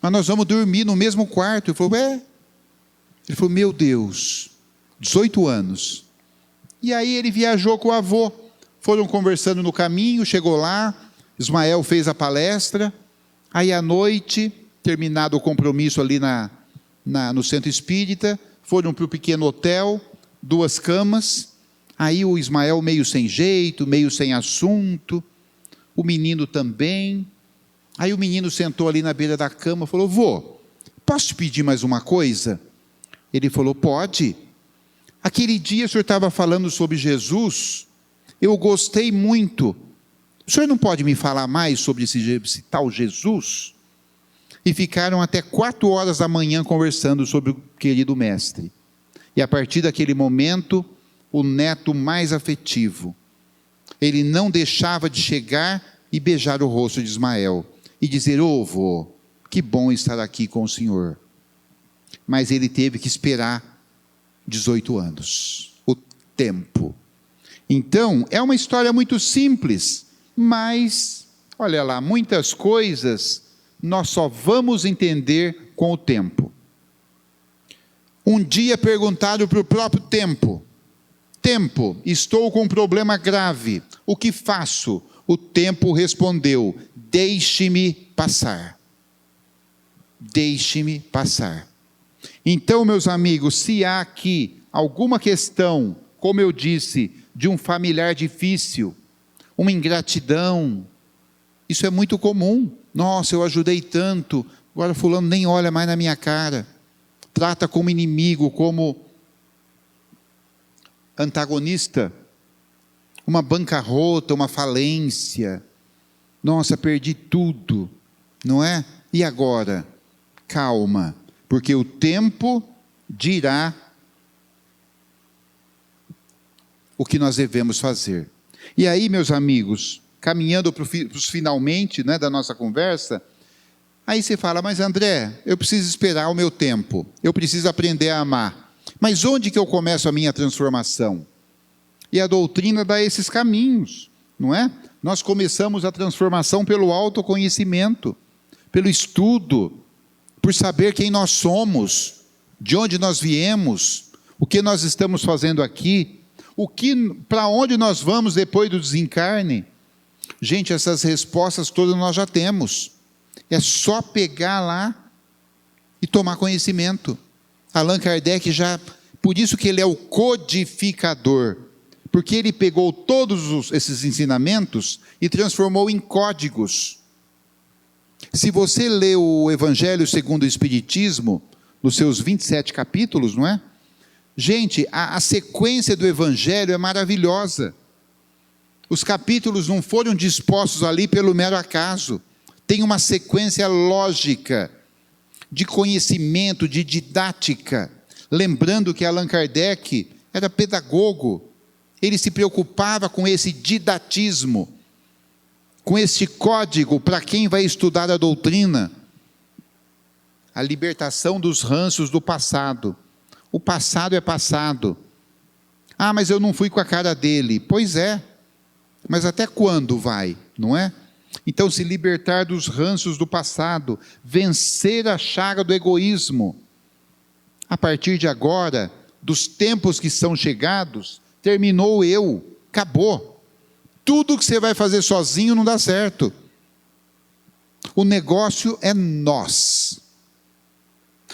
Mas nós vamos dormir no mesmo quarto. Ele falou: é. Ele falou: meu Deus, 18 anos. E aí ele viajou com o avô, foram conversando no caminho, chegou lá, Ismael fez a palestra, aí à noite, terminado o compromisso ali no centro espírita, foram para o pequeno hotel, 2 camas, aí o Ismael meio sem jeito, meio sem assunto, o menino também. Aí o menino sentou ali na beira da cama e falou: vô, posso te pedir mais uma coisa? Ele falou: pode. Aquele dia o senhor estava falando sobre Jesus, eu gostei muito. O senhor não pode me falar mais sobre esse tal Jesus? E ficaram até 4 horas da manhã conversando sobre o querido mestre. E a partir daquele momento, o neto mais afetivo, ele não deixava de chegar e beijar o rosto de Ismael e dizer: ô vô, que bom estar aqui com o senhor. Mas ele teve que esperar 18 anos, o tempo. Então, é uma história muito simples, mas, olha lá, muitas coisas nós só vamos entender com o tempo. Um dia perguntaram para o próprio tempo: tempo, estou com um problema grave, o que faço? O tempo respondeu: deixe-me passar. Deixe-me passar. Então, meus amigos, se há aqui alguma questão, como eu disse, de um familiar difícil, uma ingratidão, isso é muito comum. Nossa, eu ajudei tanto, agora fulano nem olha mais na minha cara, trata como inimigo, como antagonista, uma bancarrota, uma falência. Nossa, perdi tudo, não é? E agora? Calma, porque o tempo dirá o que nós devemos fazer. E aí, meus amigos, caminhando para os finalmente, né, da nossa conversa, aí você fala: mas André, eu preciso esperar o meu tempo, eu preciso aprender a amar. Mas onde que eu começo a minha transformação? E a doutrina dá esses caminhos, não é? Nós começamos a transformação pelo autoconhecimento, pelo estudo, por saber quem nós somos, de onde nós viemos, o que nós estamos fazendo aqui, para onde nós vamos depois do desencarne. Gente, essas respostas todas nós já temos. É só pegar lá e tomar conhecimento. Allan Kardec por isso que ele é o codificador, porque ele pegou todos esses ensinamentos e transformou em códigos. Se você lê o Evangelho segundo o Espiritismo, nos seus 27 capítulos, não é? Gente, a sequência do Evangelho é maravilhosa. Os capítulos não foram dispostos ali pelo mero acaso. Tem uma sequência lógica, de conhecimento, de didática. Lembrando que Allan Kardec era pedagogo. Ele se preocupava com esse didatismo, com esse código para quem vai estudar a doutrina. A libertação dos ranços do passado. O passado é passado. Ah, mas eu não fui com a cara dele. Pois é, mas até quando vai, não é? Então, se libertar dos ranços do passado, vencer a chaga do egoísmo. A partir de agora, dos tempos que são chegados, terminou o eu, acabou. Tudo que você vai fazer sozinho não dá certo. O negócio é nós.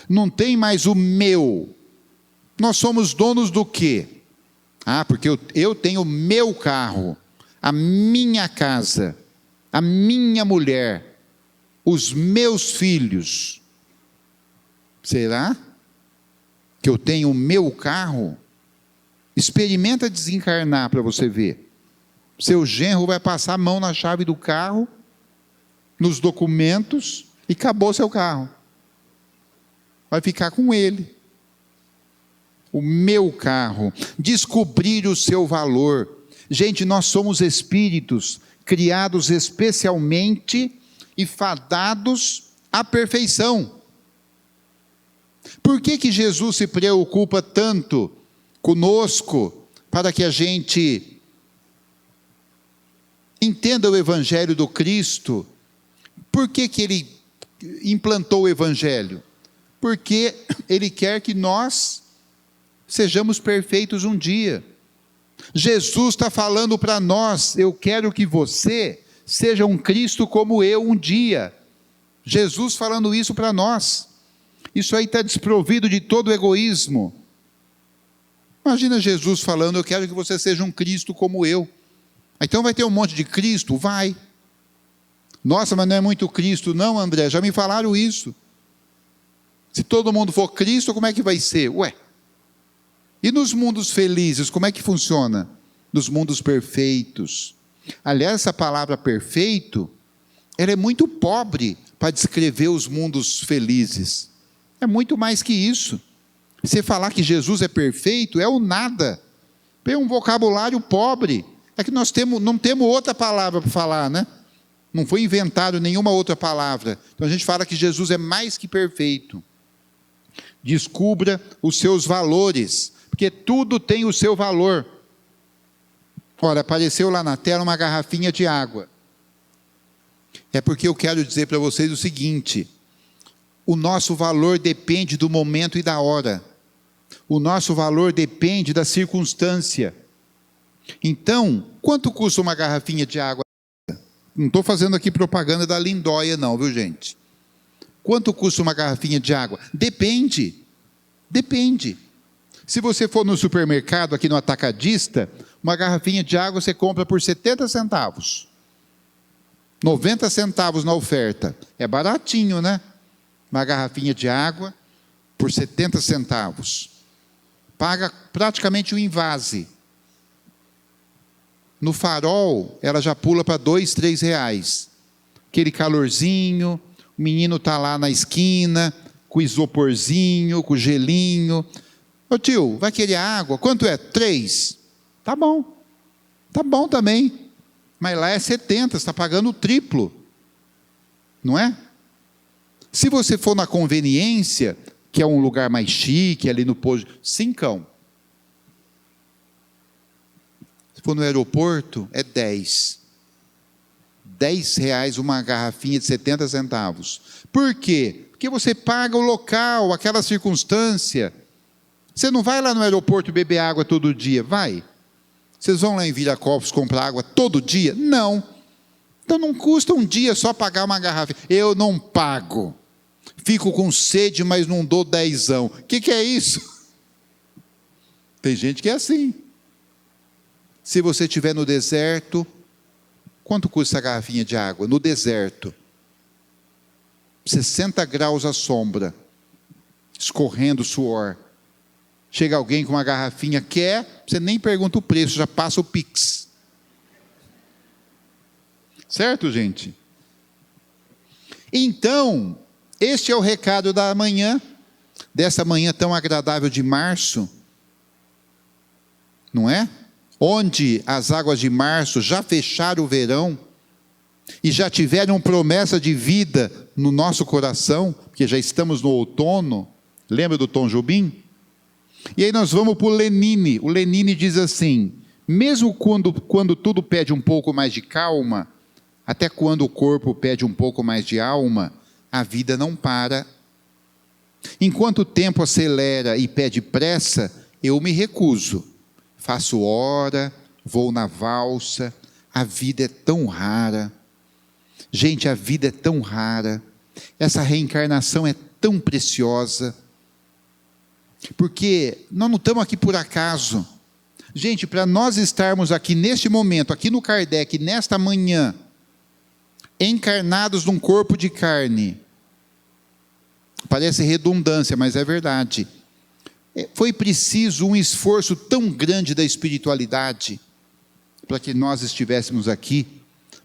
Não tem mais o meu. Nós somos donos do quê? Ah, porque eu tenho o meu carro, a minha casa, a minha mulher, os meus filhos. Será que eu tenho o meu carro? Experimenta desencarnar para você ver. Seu genro vai passar a mão na chave do carro, nos documentos, e acabou seu carro. Vai ficar com ele. O meu carro. Descobrir o seu valor. Gente, nós somos espíritos criados especialmente e fadados à perfeição. Por que Jesus se preocupa tanto conosco para que a gente entenda o Evangelho do Cristo? Por que ele implantou o Evangelho? Porque ele quer que nós sejamos perfeitos um dia. Jesus está falando para nós: eu quero que você seja um Cristo como eu um dia. Jesus falando isso para nós. Isso aí está desprovido de todo egoísmo. Imagina Jesus falando: eu quero que você seja um Cristo como eu. Então vai ter um monte de Cristo? Vai. Nossa, mas não é muito Cristo não, André, já me falaram isso. Se todo mundo for Cristo, como é que vai ser? Ué, e nos mundos felizes, como é que funciona? Nos mundos perfeitos. Aliás, essa palavra perfeito, ela é muito pobre para descrever os mundos felizes. É muito mais que isso. Você falar que Jesus é perfeito, é o nada. É um vocabulário pobre. É que nós não temos outra palavra para falar, né? Não foi inventado nenhuma outra palavra. Então a gente fala que Jesus é mais que perfeito. Descubra os seus valores, porque tudo tem o seu valor. Olha, apareceu lá na tela uma garrafinha de água. É porque eu quero dizer para vocês o seguinte: o nosso valor depende do momento e da hora. O nosso valor depende da circunstância. Então, quanto custa uma garrafinha de água? Não estou fazendo aqui propaganda da Lindóia não, viu gente? Quanto custa uma garrafinha de água? Depende. Depende. Se você for no supermercado, aqui no atacadista, uma garrafinha de água você compra por 70 centavos. 90 centavos na oferta. É baratinho, né? Uma garrafinha de água por 70 centavos. Paga praticamente o invase. No Farol, ela já pula para R$ 2, R$ 3. Aquele calorzinho, o menino está lá na esquina, com isoporzinho, com gelinho. Ô tio, vai querer água? Quanto é? 3. Tá bom. Tá bom também. Mas lá é 70, você está pagando o triplo. Não é? Se você for na conveniência, que é um lugar mais chique, ali no posto, 5. Se for no aeroporto, é 10. R$ 10 uma garrafinha de 70 centavos. Por quê? Porque você paga o local, aquela circunstância. Você não vai lá no aeroporto beber água todo dia, vai? Vocês vão lá em Viracopos comprar água todo dia? Não. Então não custa um dia só pagar uma garrafa. Eu não pago. Fico com sede, mas não dou 10. O que é isso? Tem gente que é assim. Se você estiver no deserto, quanto custa a garrafinha de água? No deserto. 60 graus à sombra, escorrendo suor. Chega alguém com uma garrafinha, quer, você nem pergunta o preço, já passa o Pix. Certo, gente? Então, este é o recado da manhã, dessa manhã tão agradável de março, não é? Onde as águas de março já fecharam o verão, e já tiveram promessa de vida no nosso coração, porque já estamos no outono. Lembra do Tom Jobim? E aí nós vamos para o Lenine. O Lenine diz assim: mesmo quando tudo pede um pouco mais de calma, até quando o corpo pede um pouco mais de alma, a vida não para. Enquanto o tempo acelera e pede pressa, eu me recuso. Faço hora, vou na valsa. A vida é tão rara. Gente, a vida é tão rara. Essa reencarnação é tão preciosa. Porque nós não estamos aqui por acaso. Gente, para nós estarmos aqui neste momento, aqui no Kardec, nesta manhã, encarnados num corpo de carne, parece redundância, mas é verdade. Foi preciso um esforço tão grande da espiritualidade para que nós estivéssemos aqui.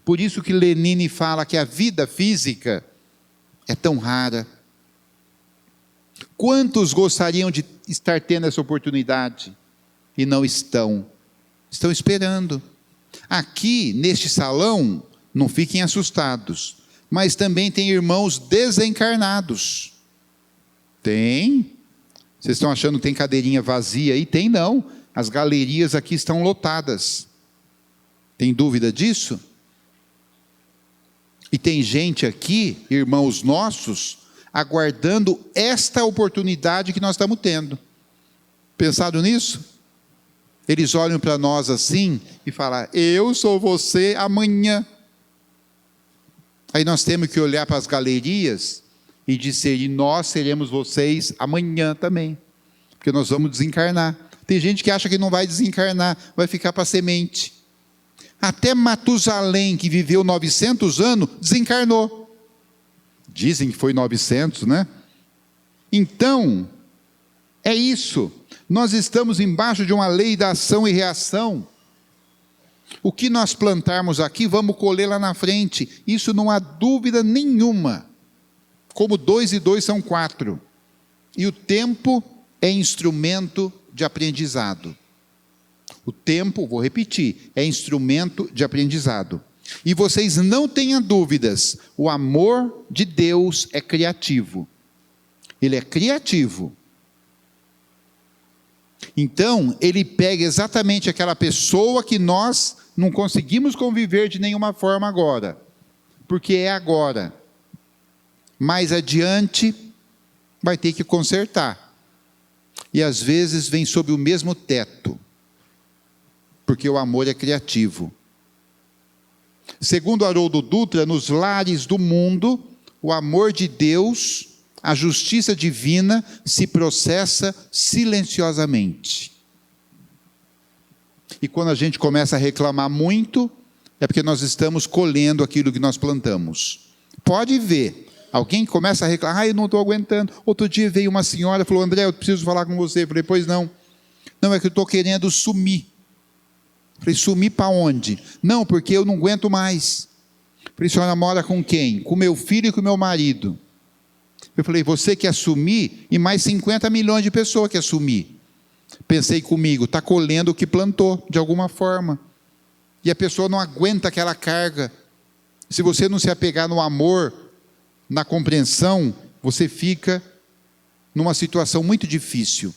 Por isso que Lenine fala que a vida física é tão rara. Quantos gostariam de estar tendo essa oportunidade e não estão? Estão esperando. Aqui, neste salão, não fiquem assustados, mas também tem irmãos desencarnados. Tem. Vocês estão achando que tem cadeirinha vazia aí? Tem não. As galerias aqui estão lotadas. Tem dúvida disso? E tem gente aqui, irmãos nossos, aguardando esta oportunidade que nós estamos tendo. Pensado nisso? Eles olham para nós assim e falam: eu sou você amanhã. Aí nós temos que olhar para as galerias e dizer: e nós seremos vocês amanhã também, porque nós vamos desencarnar. Tem gente que acha que não vai desencarnar, vai ficar para semente. Até Matusalém, que viveu 900 anos, desencarnou. Dizem que foi 900, né? Então, é isso. Nós estamos embaixo de uma lei da ação e reação. O que nós plantarmos aqui, vamos colher lá na frente. Isso não há dúvida nenhuma. Como 2 e 2 são 4. E o tempo é instrumento de aprendizado. O tempo, vou repetir, é instrumento de aprendizado. E vocês não tenham dúvidas, o amor de Deus é criativo. Ele é criativo. Então, ele pega exatamente aquela pessoa que nós não conseguimos conviver de nenhuma forma agora, porque é agora. Mais adiante, vai ter que consertar. E às vezes vem sob o mesmo teto, porque o amor é criativo. Segundo Haroldo Dutra, nos lares do mundo, o amor de Deus, a justiça divina, se processa silenciosamente. E quando a gente começa a reclamar muito, é porque nós estamos colhendo aquilo que nós plantamos. Pode ver, alguém começa a reclamar: eu não estou aguentando. Outro dia veio uma senhora e falou: André, eu preciso falar com você. Eu falei: pois não. Não, é que eu estou querendo sumir. Eu falei: sumir para onde? Não, porque eu não aguento mais. Eu falei: a senhora mora com quem? Com meu filho e com meu marido. Eu falei: você quer sumir? E mais 50 milhões de pessoas quer sumir. Pensei comigo: está colhendo o que plantou, de alguma forma. E a pessoa não aguenta aquela carga. Se você não se apegar no amor, na compreensão, você fica numa situação muito difícil.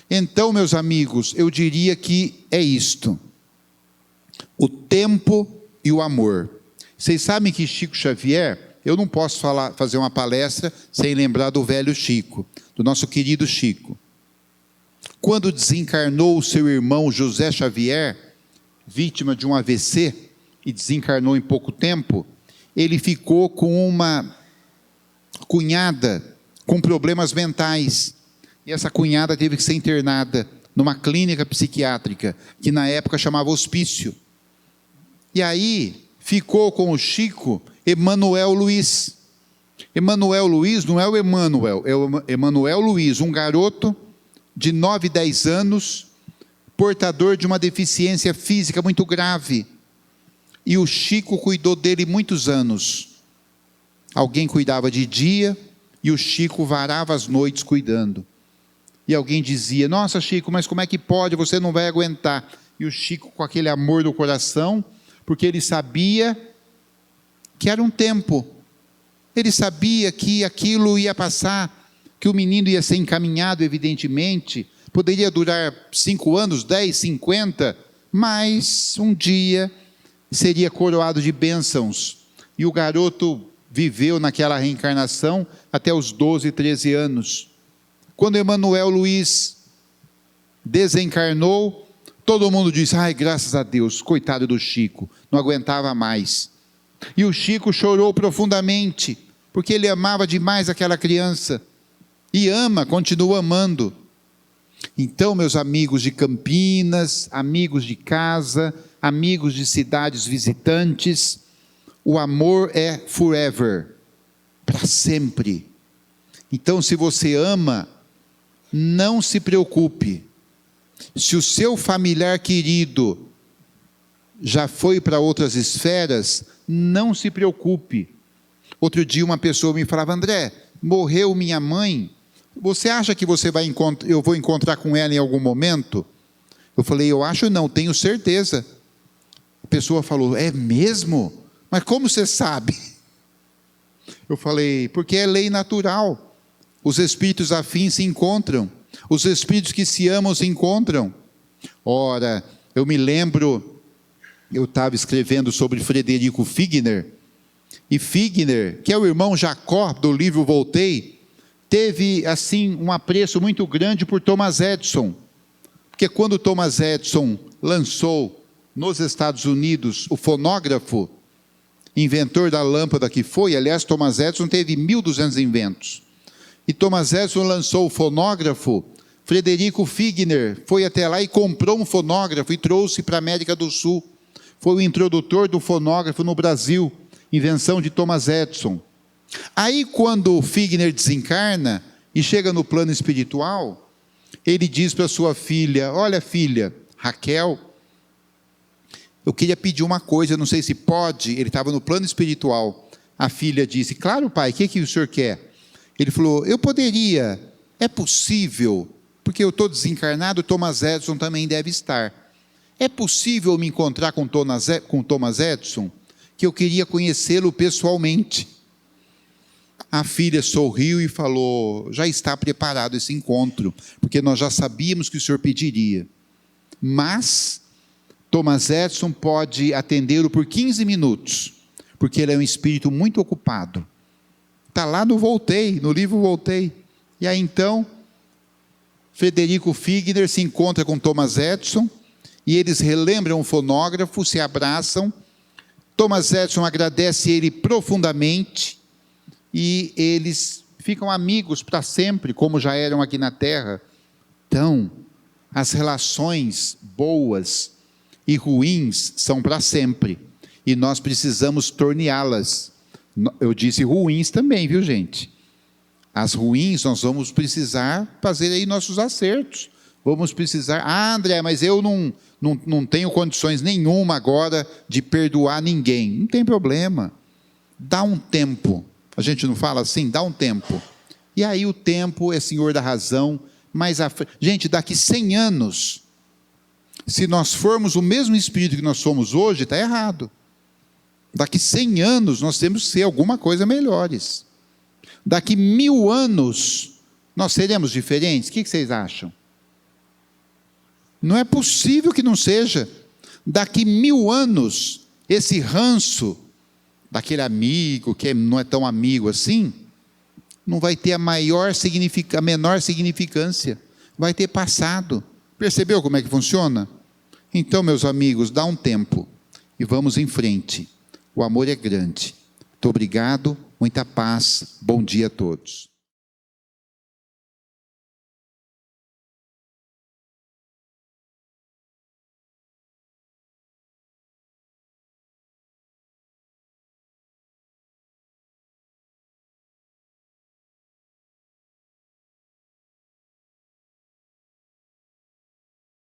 Então, meus amigos, eu diria que é isto: o tempo e o amor. Vocês sabem que Chico Xavier, eu não posso fazer uma palestra sem lembrar do velho Chico, do nosso querido Chico. Quando desencarnou o seu irmão José Xavier, vítima de um AVC, e desencarnou em pouco tempo, ele ficou com uma cunhada com problemas mentais. E essa cunhada teve que ser internada numa clínica psiquiátrica, que na época chamava hospício. E aí ficou com o Chico Emanuel Luiz. Emanuel Luiz não é o Emanuel, é o Emanuel Luiz, um garoto de 9, 10 anos, portador de uma deficiência física muito grave. E o Chico cuidou dele muitos anos. Alguém cuidava de dia e o Chico varava as noites cuidando. E alguém dizia: nossa, Chico, mas como é que pode? Você não vai aguentar. E o Chico, com aquele amor do coração, porque ele sabia que era um tempo. Ele sabia que aquilo ia passar, que o menino ia ser encaminhado, evidentemente. Poderia durar 5 anos, 10, 50, mas um dia seria coroado de bênçãos. E o garoto viveu naquela reencarnação até os 12, 13 anos. Quando Emanuel Luiz desencarnou, todo mundo disse: ai, graças a Deus, coitado do Chico, não aguentava mais. E o Chico chorou profundamente, porque ele amava demais aquela criança, e ama, continua amando. Então, meus amigos de Campinas, amigos de casa, amigos de cidades visitantes, o amor é forever, para sempre. Então, se você ama, não se preocupe. Se o seu familiar querido já foi para outras esferas, não se preocupe. Outro dia uma pessoa me falava: André, morreu minha mãe, você acha que eu vou encontrar com ela em algum momento? Eu falei: eu acho não, tenho certeza. A pessoa falou: é mesmo? Mas como você sabe? Eu falei: porque é lei natural. Os espíritos afins se encontram. Os espíritos que se amam se encontram. Ora, eu me lembro, eu estava escrevendo sobre Frederico Figner, e Figner, que é o irmão Jacó do livro Voltei, teve assim um apreço muito grande por Thomas Edison, Porque quando Thomas Edison lançou nos Estados Unidos o fonógrafo, inventor da lâmpada que foi, aliás, Thomas Edison teve 1.200 inventos. E Thomas Edison lançou o fonógrafo, Frederico Figner foi até lá e comprou um fonógrafo e trouxe para a América do Sul. Foi o introdutor do fonógrafo no Brasil, invenção de Thomas Edison. Aí, quando o Figner desencarna e chega no plano espiritual, ele diz para sua filha: olha, filha, Raquel, eu queria pedir uma coisa, não sei se pode. Ele estava no plano espiritual. A filha disse: claro, pai, o que o senhor quer? Ele falou: eu poderia, é possível, porque eu estou desencarnado, Thomas Edison também deve estar. É possível me encontrar com Thomas Edison? Que eu queria conhecê-lo pessoalmente. A filha sorriu e falou: já está preparado esse encontro, porque nós já sabíamos que o senhor pediria. Mas Thomas Edison pode atendê-lo por 15 minutos, porque ele é um espírito muito ocupado. Está lá no Voltei, no livro Voltei. E aí então, Frederico Figner se encontra com Thomas Edison, e eles relembram o fonógrafo, se abraçam. Thomas Edison agradece ele profundamente, e eles ficam amigos para sempre, como já eram aqui na Terra. Então, as relações boas e ruins são para sempre, e nós precisamos torneá-las. Eu disse ruins também, viu, gente? As ruins nós vamos precisar fazer aí nossos acertos. Vamos precisar: André, mas eu não tenho condições nenhuma agora de perdoar ninguém. Não tem problema. Dá um tempo. A gente não fala assim? Dá um tempo. E aí o tempo é senhor da razão. Mas, gente, daqui 100 anos, se nós formos o mesmo espírito que nós somos hoje, está errado. Daqui 100 anos, nós temos que ser alguma coisa melhores. Daqui 1000 anos, nós seremos diferentes? O que vocês acham? Não é possível que não seja. Daqui 1000 anos, esse ranço daquele amigo que não é tão amigo assim, não vai ter a menor significância. Vai ter passado. Percebeu como é que funciona? Então, meus amigos, dá um tempo e vamos em frente. O amor é grande. Muito obrigado, muita paz, bom dia a todos.